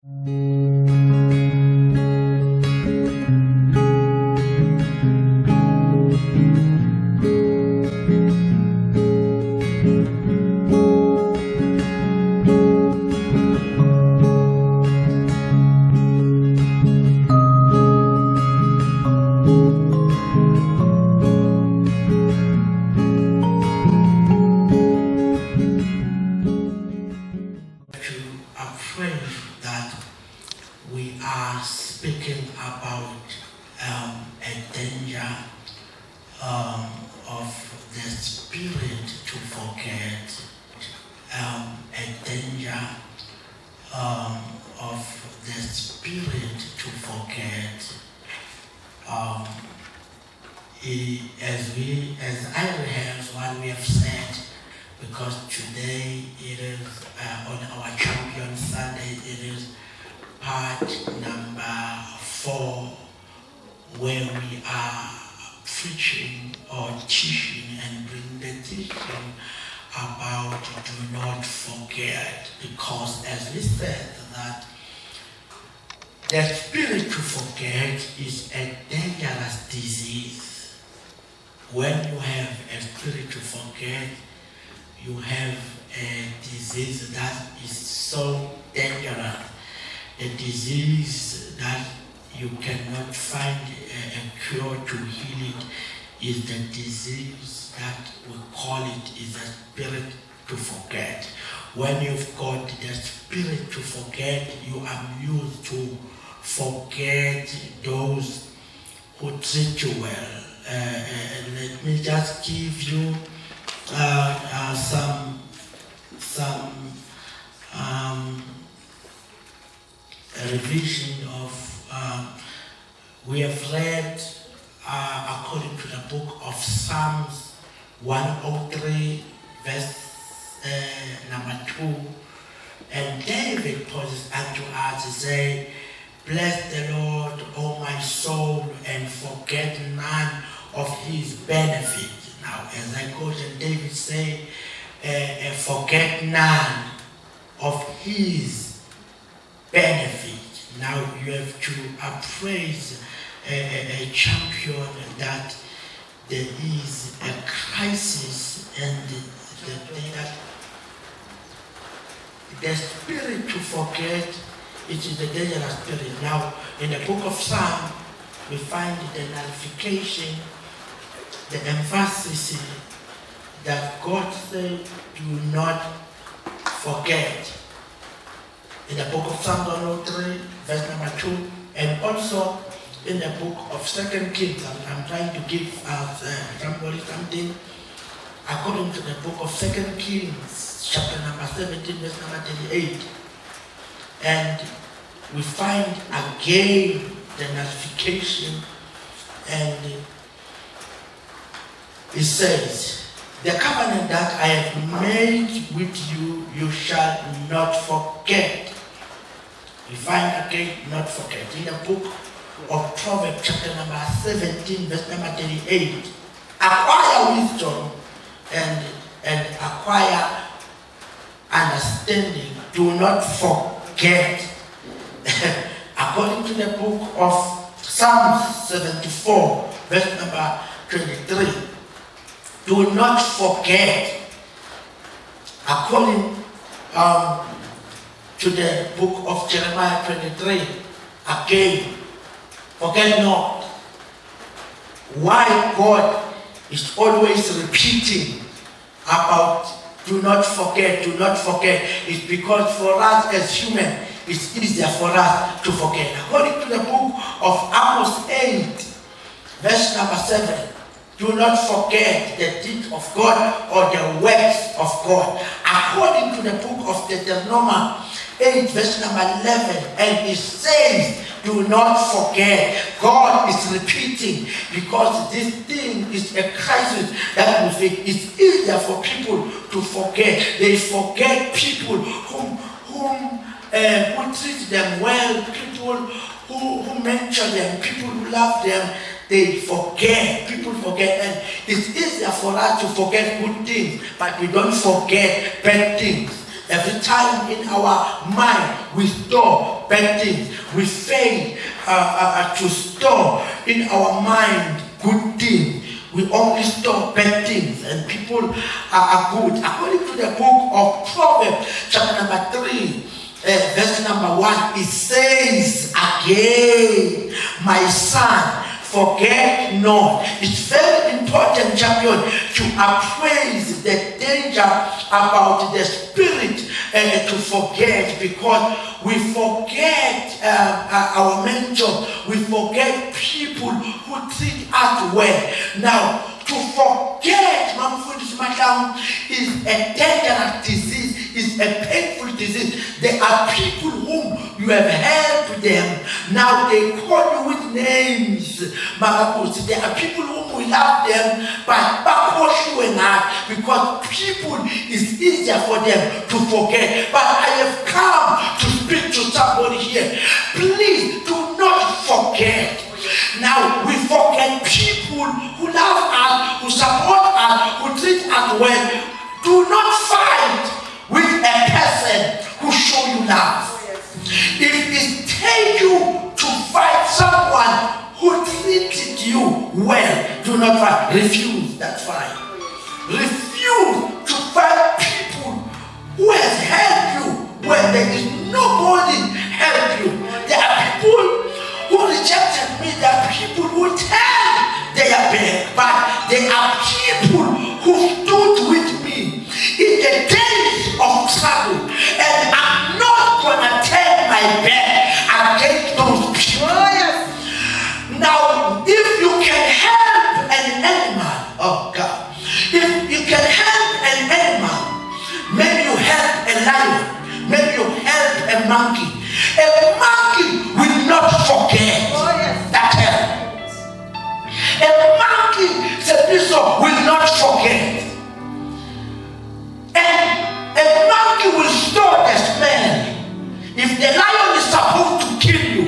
We are speaking about a danger of the spirit to forget, a danger of the spirit to forget. As I rehearse what we have said, because today it is on our Champion Sunday, it is part number 4, where we are preaching or teaching and bring the teaching about do not forget, because as we said that the spirit to forget is a dangerous disease. When you have a spirit to forget, you have a disease that is so dangerous, a disease that you cannot find a cure to heal it, is the disease that we call it is the spirit to forget. When you've got the spirit to forget, you are used to forget those who treat you well. Let me just give you some revision of we have read according to the book of Psalms 103 verse number 2, and David poses unto us to say, "Bless the Lord, O my soul, and forget none of his benefit." Now, as I quote, and David say, "Forget none of his benefit." Now you have to appraise a champion that there is a crisis, and the spirit to forget, it is a dangerous spirit. Now, in the book of Psalms, we find the nullification, the emphasis that God said, "Do not forget." In the book of Psalm 103, verse number 2, and also in the book of 2 Kings. I'm trying to give somebody something. According to the book of 2 Kings, chapter number 17, verse number 38. And we find again the nullification, and it says, "The covenant that I have made with you, you shall not forget." We find again, not forget. In the book of Proverbs, chapter number 17, verse number 38. Acquire wisdom and acquire understanding. Do not forget. According to the book of Psalms 74, verse number 23. Do not forget. According to the book of Jeremiah 23, again, forget not. Why God is always repeating about do not forget, is because for us as humans, it's easier for us to forget. According to the book of Amos 8, verse number 7, do not forget the deeds of God or the works of God. According to the book of Deuteronomy 8, verse number 11, and it says, do not forget. God is repeating because this thing is a crisis that we face. It's easier for people to forget. They forget people who treat them well, people who mentor them, people who love them. They forget, people forget, and it's easier for us to forget good things, but we don't forget bad things. Every time in our mind we store bad things, we fail to store in our mind good things. We only store bad things, and people are good. According to the book of Proverbs, chapter number 3, verse number 1, it says again, my son, forget not. It's very important, champion, to appraise the danger about the spirit to forget, because we forget our mentor, we forget people who treat us well. Now, to forget, is a dangerous disease, is a painful disease. There are people whom you have helped them. Now they call you with names. There are people whom we love them, but because people is easier for them to forget. But I have come to speak to somebody here. Please do not forget. Now we forget people who love us, who support us, who treat us well. Do not fight with a person who show you love. If it takes you to fight someone who treated you well, do not fight. Refuse, that's fine. Refuse to fight people who has helped you when there is nobody help you. There are people who rejected me, there are people who tell they are bad, but there are people who stood with me in the days of trouble, and I'm not gonna turn my back against those people. Oh, yes. Now, if you can help an animal, oh God, if you can help an animal, maybe you help a lion, maybe you help a monkey. A monkey will not forget that help. A monkey, will not forget. And a monkey will store the smell. If the lion is supposed to kill you,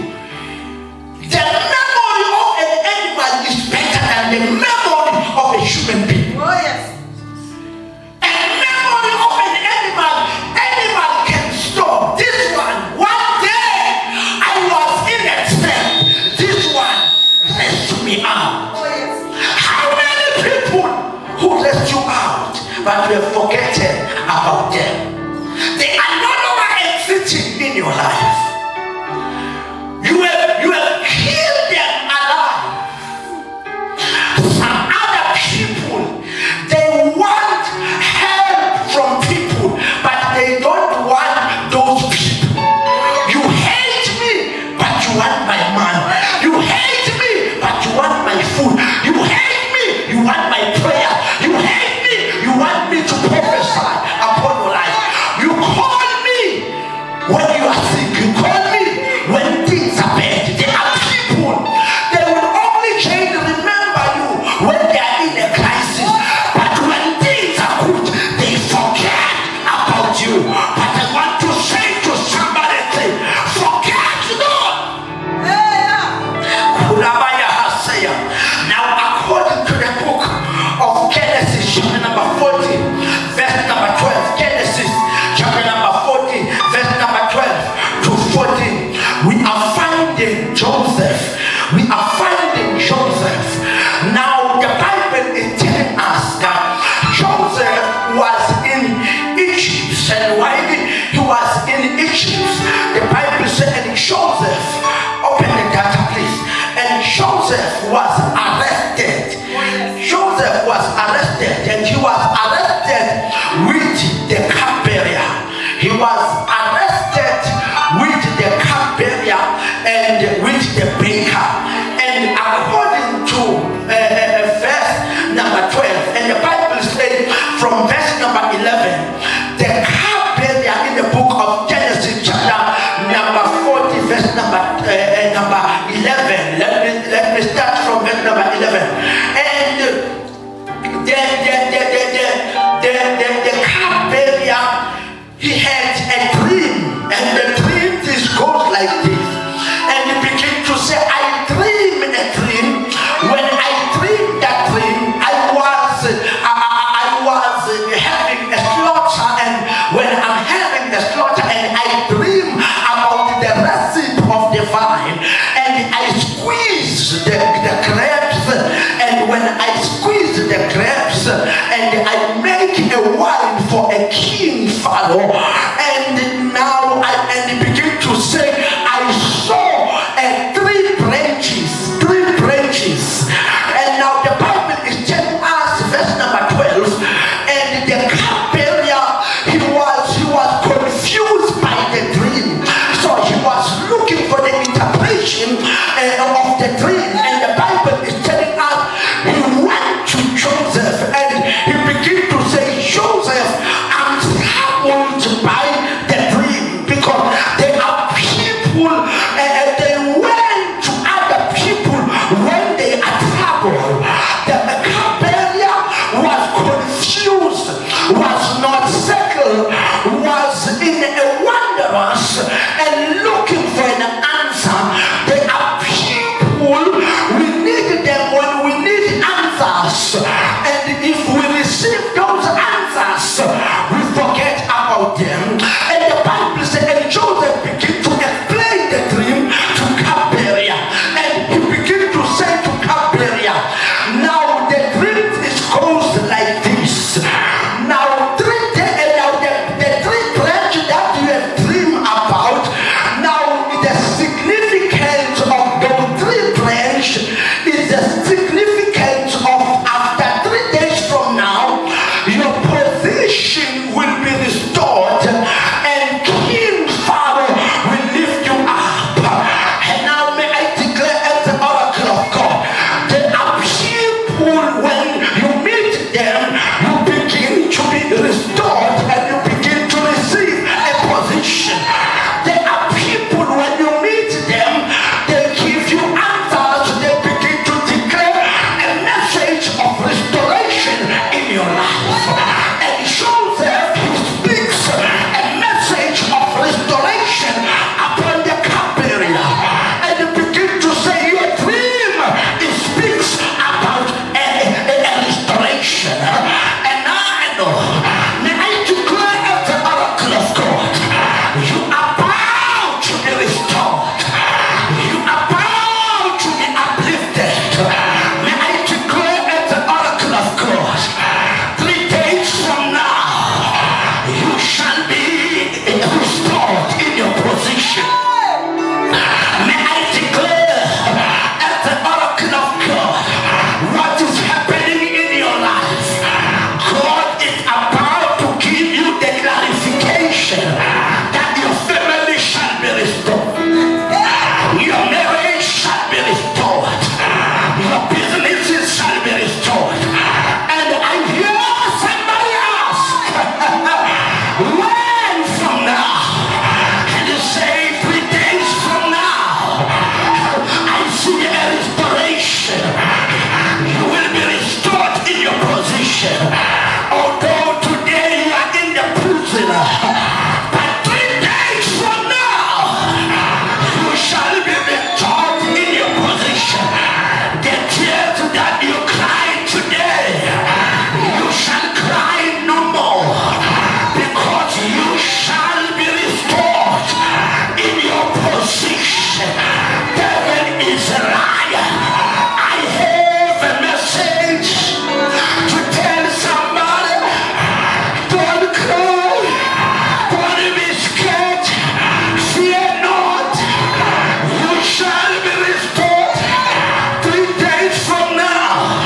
the memory of an animal is better than the memory of a human being. Oh, yes. A memory of an animal can store. This one day I was in a cell. This one rescued me out. Oh, yes. How many people who rescue out, but we have forgotten about them? They are no longer existing in your life. You have killed them alive. Some other people, they want help from people, but they don't want those people. You hate me, but you want my money. You hate me, but you want my food. You hate me, you want my prayer. You hate me, you want me to prophesy upon your life. You call me when you are sick. You call me when things are bad. There are people, they will only try to remember you when they are in a crisis. But when things are good, they forget about you. But I want to say to somebody, forget not. Now, according to the book of Genesis, chapter number 40, verse number 12. Genesis, chapter number 40, verse number 12 to 14. We are finding Joseph. We are finding Joseph. Now, the Bible is telling us that Joseph was in Egypt. And while he was in Egypt, the Bible said, and Joseph, open the data please, and Joseph was arrested. Joseph was arrested, and he was arrested with the cupbearer. He was arrested with the cupbearer and with the baker. And according to verse number 12, and the Bible says from verse number 11, the cupbearer in the book of Genesis chapter number 40, verse number 11. Let me start from verse number 11. And the cupbearer, he had a dream, and the dream goes like this. And he began to say, I dream in a dream. When I dreamed that dream, I was having a slaughter, and when I'm having people, they went to other people when they are troubled. The cupbearer was confused, was not settled, was in a wanderlust and looking for an answer. There are people, we need them when we need answers, and if we receive those answers, we forget about them. And the Bible says, and Joseph began to explain the dream to cupbearer, and he began to say to cupbearer, now the dream is goes like this. Now the three branches that you have dreamed about, now the significance of those three branches is the significance of after 3 days from now, your position will be restored and King Pharaoh will lift you up. And now may I declare as the oracle of God, there are people when you meet them, you begin to be restored and you begin to receive a position. There are people when you meet them, they give you answers, they begin to declare a message of restoration in your life. And Joseph, he speaks a message of restoration upon the cupbearer, and he begins to say, your dream, it speaks about a restoration. And I know, may I declare as the oracle of God, you are about to be restored. You are about to be uplifted. May I declare as the oracle of God, 3 days from now, you shall be restored in your position. May I declare as the oracle of God, what is happening in your life, God is about to give you the clarification that your family shall be restored, your marriage shall be restored, your businesses shall be restored. And I hear somebody ask, when from now? And you say 3 days from now, I see a restoration. You will be restored in your position. Although today you are in the prison, but 3 days from now, you shall be restored in your position. The tears that you cry today, you shall cry no more, because you shall be restored in your position. Devil is a liar. I have a message to tell somebody. Don't cry, don't be scared, fear not. You shall be restored 3 days from now.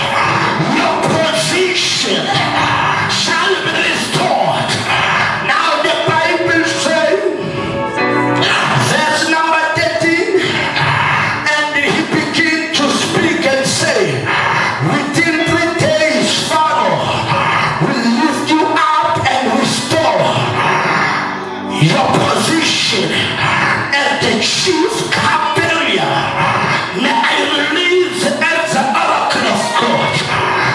Your position shall be restored. Now the Bible says, verse number 13, and he began to speak and say, within 3 days Pharaoh will lift you up and restore your position as the chief cupbearer. May I release as the oracle of God,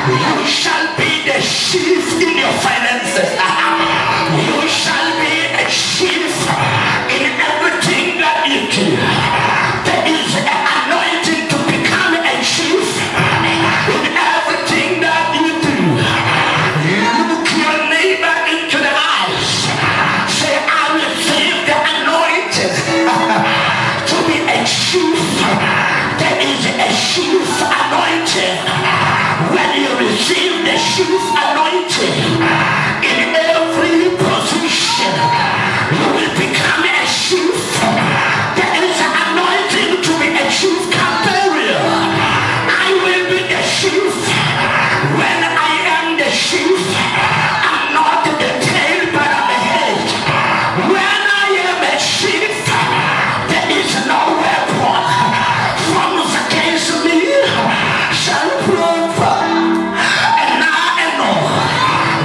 you shall be the chief in your finances. You shall be a chief in everything that you do. There is an anointing to become a chief in everything that you do. Look your neighbor into the eyes. Say, I receive the anointing to be a chief. There is a chief anointing. When you receive the chief anointing in every position, you will become a chief. There is an anointing to be a chief cupbearer. I will be the chief. When I am the chief, I'm not the tail, but I'm the head. When I am a chief, there is no weapon formed against me shall prosper. And I know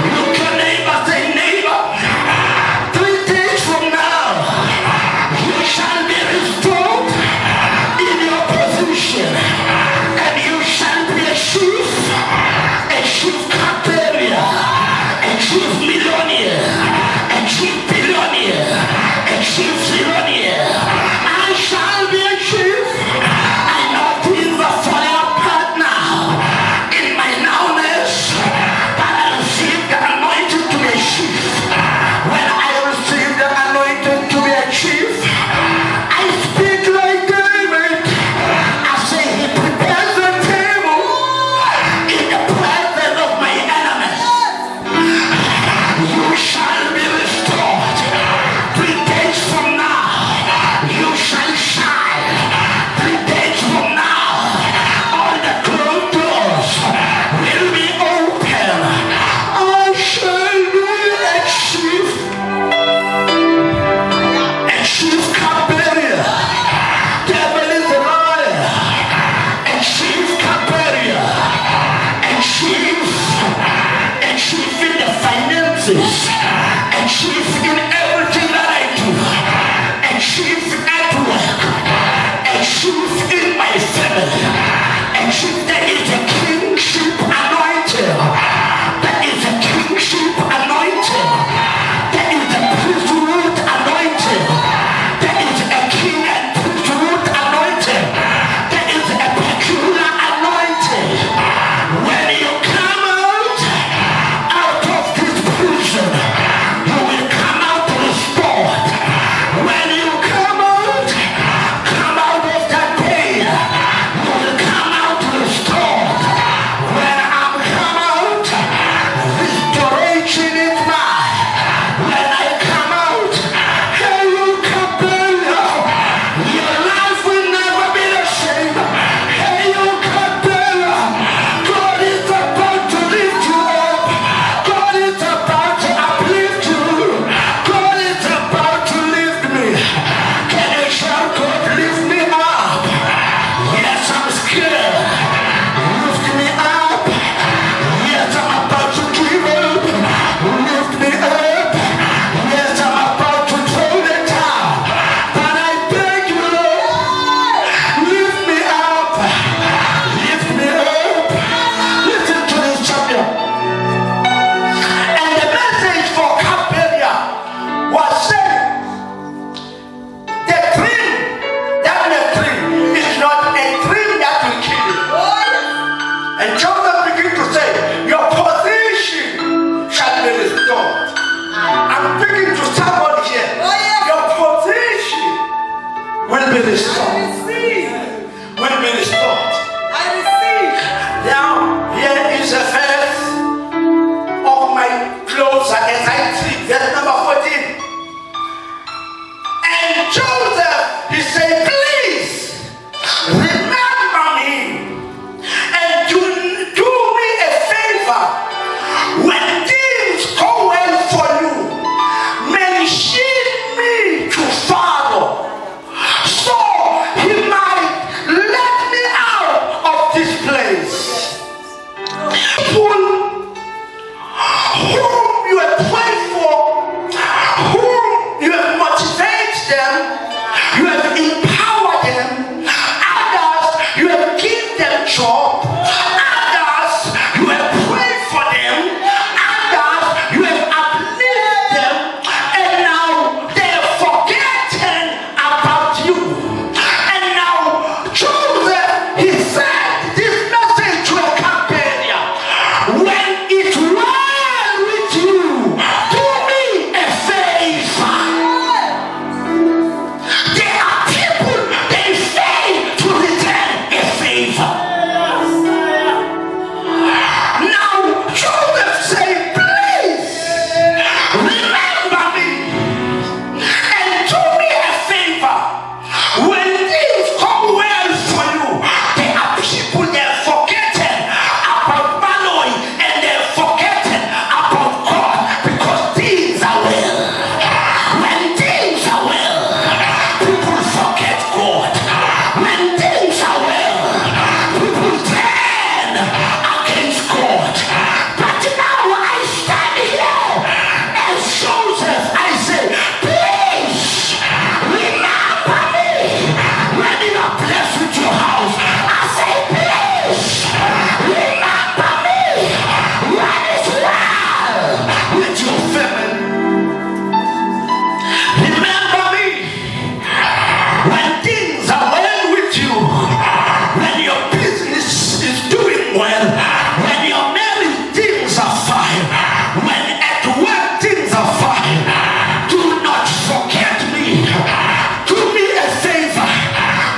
you can restored. When we restored. Now, here is a verse of my closer as I treat verse number 14. And Joseph, he said, please remember me and do me a favor. When things go well for you, mention me to Pharaoh, so he might let me out of this place. People whom you have prayed for, whom you have motivated them, you have empowered them, others you have given them job, others you have prayed for them, others you have uplifted them, and now they have forgotten about you. And now Joseph, he said this message to a companion: when it's well with you, do me a favor. There are people, they fail to return a favor. Now Joseph said, please remember me and do me a favor. When things go well for you, there are people that are forgetting about Baloyi and they're forgetting about God because things are well. When things are well, people forget God. When things are well, people turn against God. But now I stand here as Joseph. I say, please remember me when you are blessed with your house. I say, please remember me when it's well with your family. Remember me when things are well with you, when your business is doing well, when your marriage things are fine, when at work things are fine. Do not forget me. Do me a favor.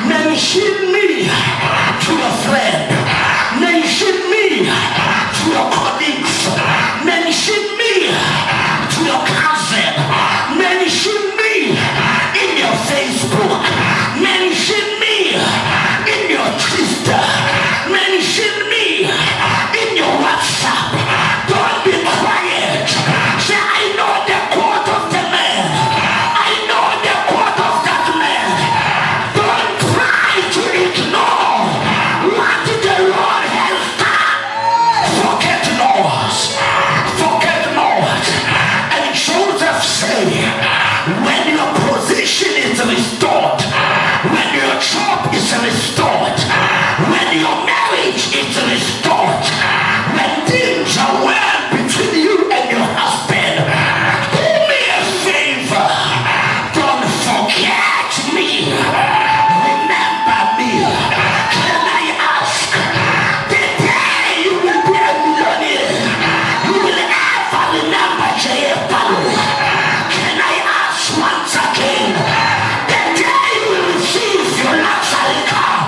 Mention me to a friend. Mention me to your colleagues. Mention me to your cousin. Mention me in your Facebook. Mention me in your Twitter. Mention me in your WhatsApp. Don't be quiet. Say, I know the quote of the man. I know the quote of that man. Don't try to ignore what the Lord has done. Forget not. Forget not. And Joseph said, when your position is restored, when your job is restored, when your marriage is restored, when things are well between you and your husband, do me a favor. Don't forget me. Remember me. Can I ask, the day you will be a millionaire, you will ever remember Baloyi? Can I ask once again, the day you will receive your luxury car,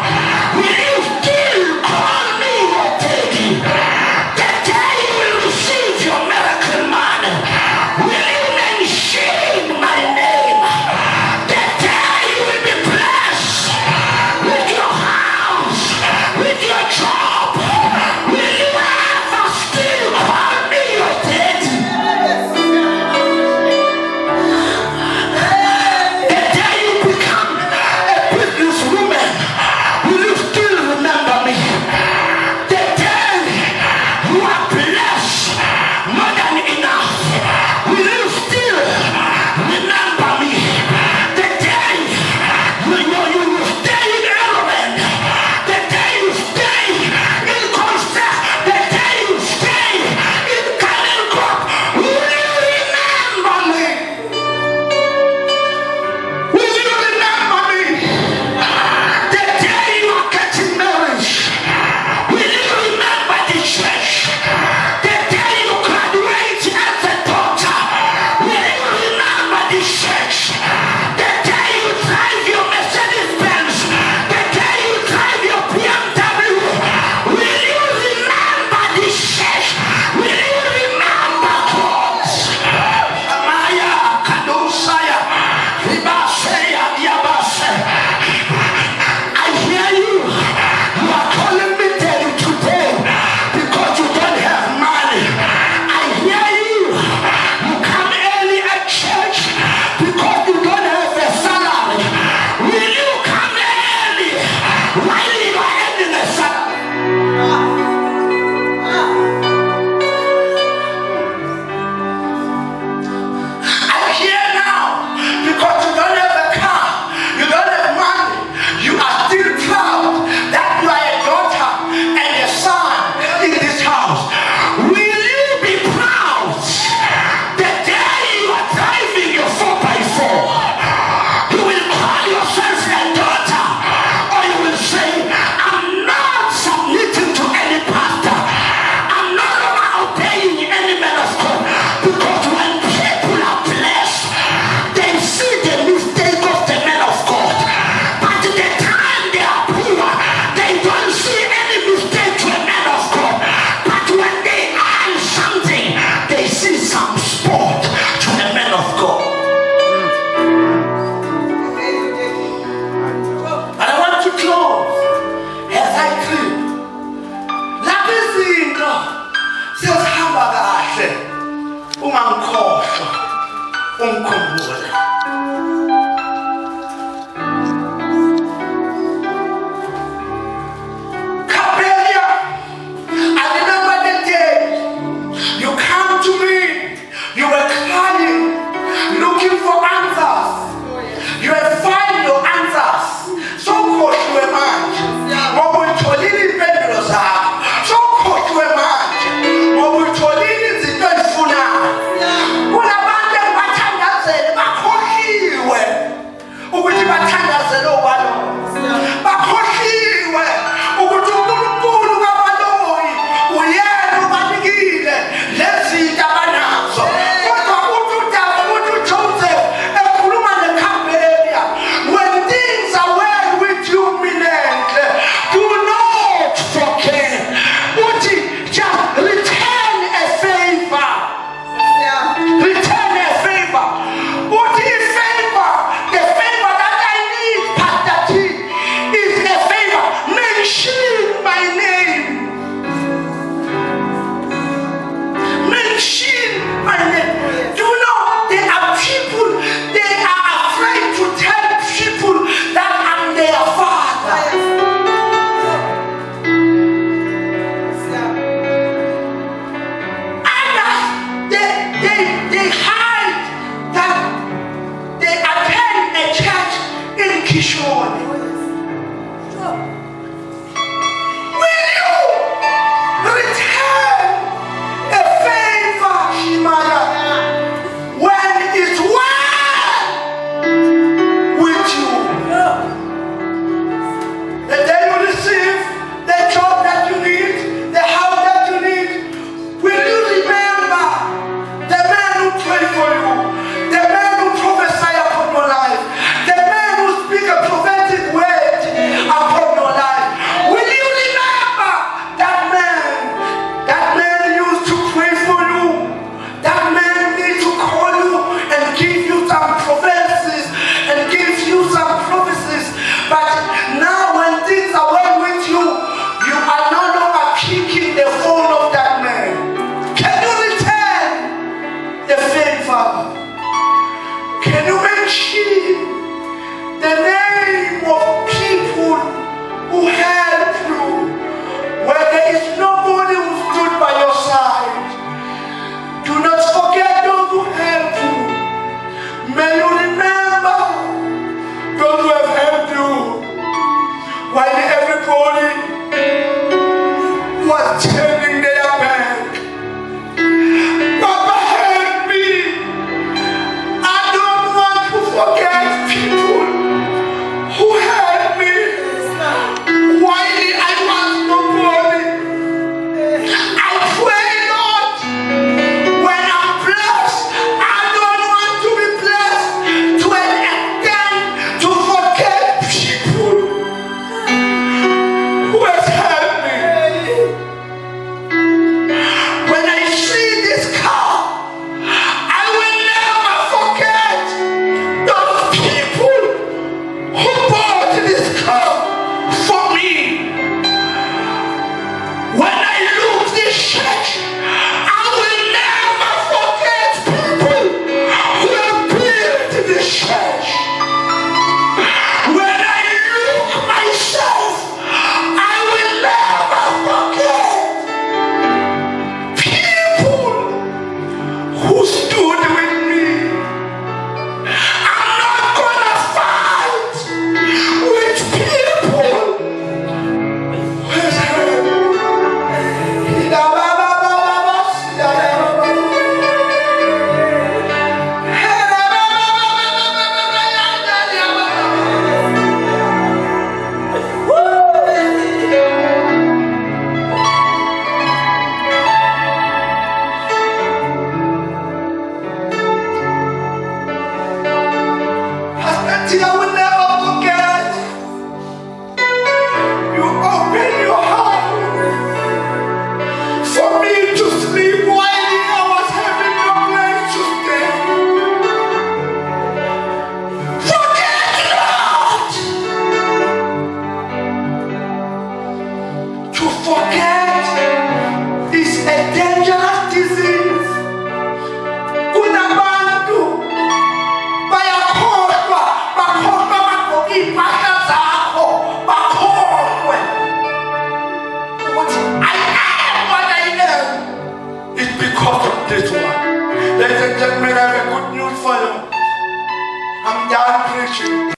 ungangkhohlwa ungikhumbule. Kula bantu engibathandazele bakhohlwa this one. Ladies and gentlemen, I have a good news for you. I'm done preaching.